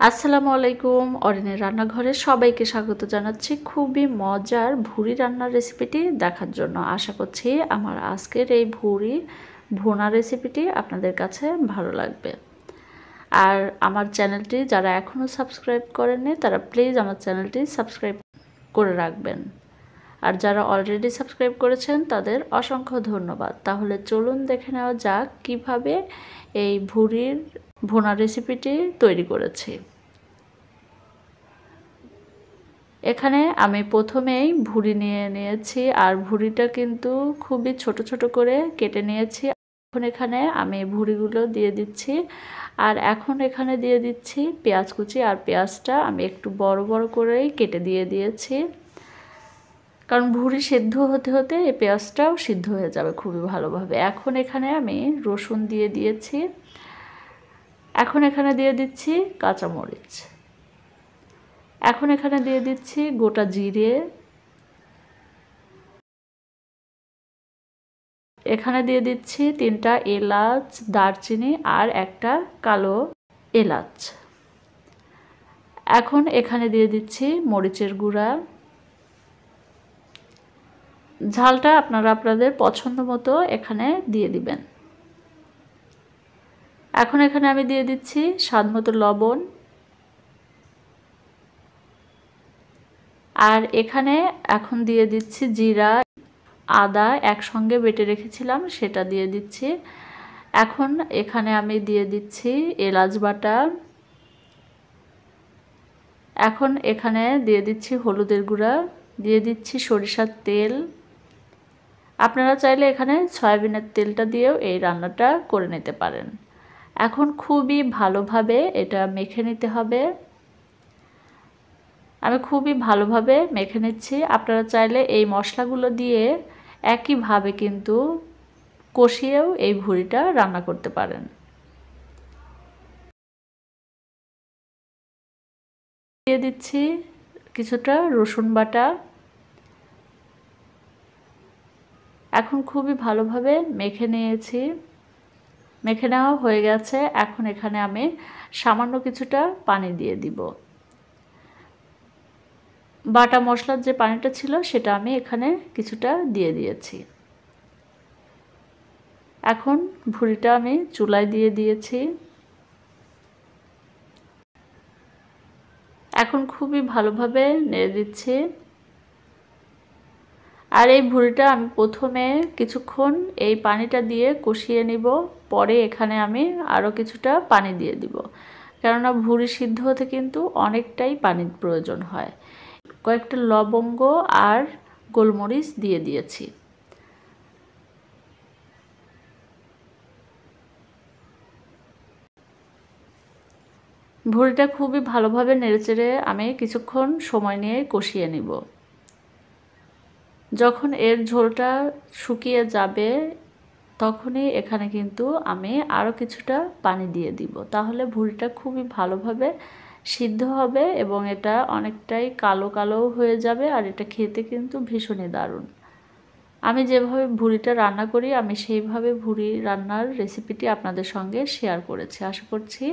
আসসালামু আলাইকুম। অরিনের রান্নাঘরে সবাইকে স্বাগত জানাচ্ছি খুবই মজার ভুড়ি রান্নার রেসিপিটি দেখার জন্য। আশা করছি আমার আজকের এই ভুড়ি ভুনা রেসিপিটি আপনাদের কাছে ভালো লাগবে। আর আমার চ্যানেলটি যারা এখনও সাবস্ক্রাইব করেননি তারা প্লিজ আমার চ্যানেলটি সাবস্ক্রাইব করে রাখবেন। আর যারা অলরেডি সাবস্ক্রাইব করেছেন তাদের অসংখ্য ধন্যবাদ। তাহলে চলুন দেখে নেওয়া যাক কিভাবে এই ভুড়ির ভুনা রেসিপিটি তৈরি করেছি। এখানে আমি প্রথমেই ভুড়ি নিয়ে নিয়েছি আর ভুড়িটা কিন্তু খুবই ছোট ছোট করে কেটে নিয়েছি। এখন এখানে আমি ভুড়িগুলো দিয়ে দিচ্ছি আর এখন এখানে দিয়ে দিচ্ছি পেঁয়াজ কুচি। আর পেঁয়াজটা আমি একটু বড় বড় করেই কেটে দিয়ে দিয়েছি, কারণ ভুড়ি সিদ্ধ হতে হতে এই পেঁয়াজটাও সিদ্ধ হয়ে যাবে খুবই ভালোভাবে। এখন এখানে আমি রসুন দিয়ে দিয়েছি। এখন এখানে দিয়ে দিচ্ছি কাঁচামরিচ। এখন এখানে দিয়ে দিচ্ছি গোটা জিরে। এখানে দিয়ে দিচ্ছি 3টা এলাচ, দারচিনি আর একটা কালো এলাচ। এখন এখানে দিয়ে দিচ্ছি মরিচের গুঁড়া। ঝালটা আপনারা আপনাদের পছন্দ মতো এখানে দিয়ে দিবেন। এখন এখানে আমি দিয়ে দিচ্ছি স্বাদ মতো লবণ। আর এখানে এখন দিয়ে দিচ্ছি জিরা, আদা একসঙ্গে বেটে রেখেছিলাম সেটা দিয়ে দিচ্ছি। এখন এখানে আমি দিয়ে দিচ্ছি এলাচ বাটা। এখন এখানে দিয়ে দিচ্ছি হলুদের গুঁড়া, দিয়ে দিচ্ছি সরিষার তেল। আপনারা চাইলে এখানে সয়াবিনের তেলটা দিয়েও এই রান্নাটা করে নিতে পারেন। এখন খুবই ভালোভাবে এটা মেখে নিতে হবে। আমি খুবই ভালোভাবে মেখে নিচ্ছি। আপনারা চাইলে এই মশলাগুলো দিয়ে একইভাবে কিন্তু কষিয়েও এই ভুড়িটা রান্না করতে পারেন। দিয়ে দিচ্ছি কিছুটা রসুন বাটা। এখন খুবই ভালোভাবে মেখে নিয়েছি, মেখে নেওয়া হয়ে গেছে। এখন এখানে আমি সামান্য কিছুটা পানি দিয়ে দিব। বাটা মশলার যে পানিটা ছিল সেটা আমি এখানে কিছুটা দিয়ে দিয়েছি। এখন ভুড়িটা আমি চুলায় দিয়ে দিয়েছি। এখন খুবই ভালোভাবে নেড়ে দিচ্ছি। আর এই ভুড়িটা আমি প্রথমে কিছুক্ষণ এই পানিটা দিয়ে কষিয়ে নিব, পরে এখানে আমি আরও কিছুটা পানি দিয়ে দিব, কেননা ভুড়ি সিদ্ধ হতে কিন্তু অনেকটাই পানির প্রয়োজন হয়। কয়েকটা লবঙ্গ আর গোলমরিচ দিয়ে দিয়েছি। ভুড়িটা খুবই ভালোভাবে নেড়েচেড়ে আমি কিছুক্ষণ সময় নিয়ে কষিয়ে নিব। যখন এর ঝোলটা শুকিয়ে যাবে তখনই এখানে কিন্তু আমি আরও কিছুটা পানি দিয়ে দিব, তাহলে ভুড়িটা খুবই ভালোভাবে সিদ্ধ হবে এবং এটা অনেকটাই কালো কালোও হয়ে যাবে। আর এটা খেতে কিন্তু ভীষণই দারুণ। আমি যেভাবে ভুড়িটা রান্না করি আমি সেইভাবে ভুড়ি রান্নার রেসিপিটি আপনাদের সঙ্গে শেয়ার করেছি। আশা করছি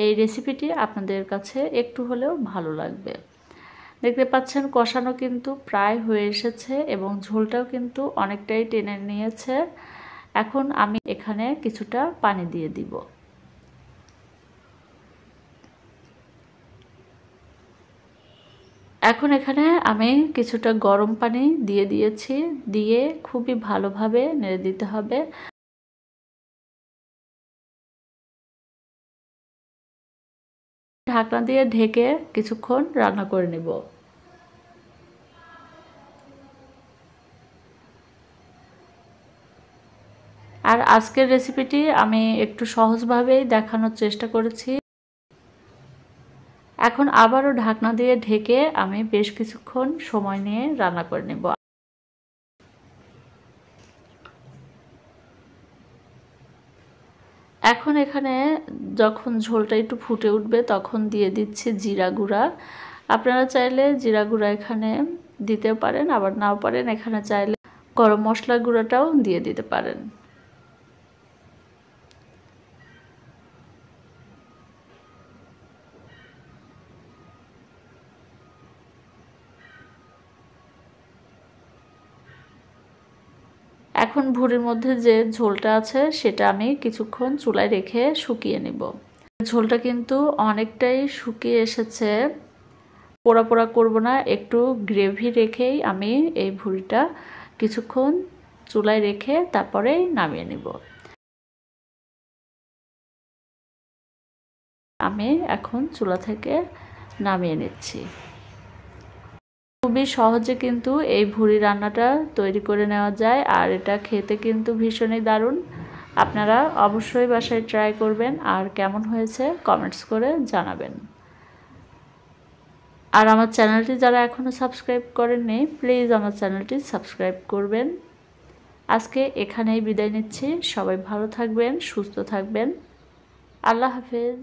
এই রেসিপিটি আপনাদের কাছে একটু হলেও ভালো লাগবে। দেখতে পাচ্ছেন কষানো কিন্তু প্রায় হয়ে এসেছে এবং ঝোলটাও কিন্তু অনেকটাই টেনে নিয়েছে। এখন আমি এখানে কিছুটা পানি দিয়ে দিব। এখন এখানে আমি কিছুটা গরম পানি দিয়ে দিয়েছি, দিয়ে খুবই ভালোভাবে নেড়ে দিতে হবে। ঢাকনা দিয়ে ঢেকে কিছুক্ষণ রান্না করে নেব। আর আজকের রেসিপিটি আমি একটু সহজভাবেই দেখানোর চেষ্টা করেছি। এখন আবারও ঢাকনা দিয়ে ঢেকে আমি বেশ কিছুক্ষণ সময় নিয়ে রান্না করে নেব। এখন এখানে যখন ঝোলটা একটু ফুটে উঠবে তখন দিয়ে দিচ্ছি জিরা গুঁড়া। আপনারা চাইলে জিরা গুঁড়া এখানে দিতে পারেন, আবার নাও পারেন। এখানে চাইলে গরম মশলা গুঁড়াটাও দিয়ে দিতে পারেন। এখন ভুঁড়ির মধ্যে যে ঝোলটা আছে সেটা আমি কিছুক্ষণ চুলায় রেখে শুকিয়ে নিব। ঝোলটা কিন্তু অনেকটাই শুকিয়ে এসেছে, পোড়া পোড়া করব না, একটু গ্রেভি রেখেই আমি এই ভুঁড়িটা কিছুক্ষণ চুলায় রেখে তারপরেই নামিয়ে নিব। আমি এখন চুলা থেকে নামিয়ে নিচ্ছি। খুবই সহজে কিন্তু এই ভুঁড়ি রান্নাটা তৈরি করে নেওয়া যায়, আর এটা খেতে কিন্তু ভীষণই দারুণ। আপনারা অবশ্যই বাসায় ট্রাই করবেন, আর কেমন হয়েছে কমেন্টস করে জানাবেন। আর আমার চ্যানেলটি যারা এখনও সাবস্ক্রাইব করেননি প্লিজ আমার চ্যানেলটি সাবস্ক্রাইব করবেন। আজকে এখানেই বিদায় নিচ্ছি। সবাই ভালো থাকবেন, সুস্থ থাকবেন। আল্লাহ হাফেজ।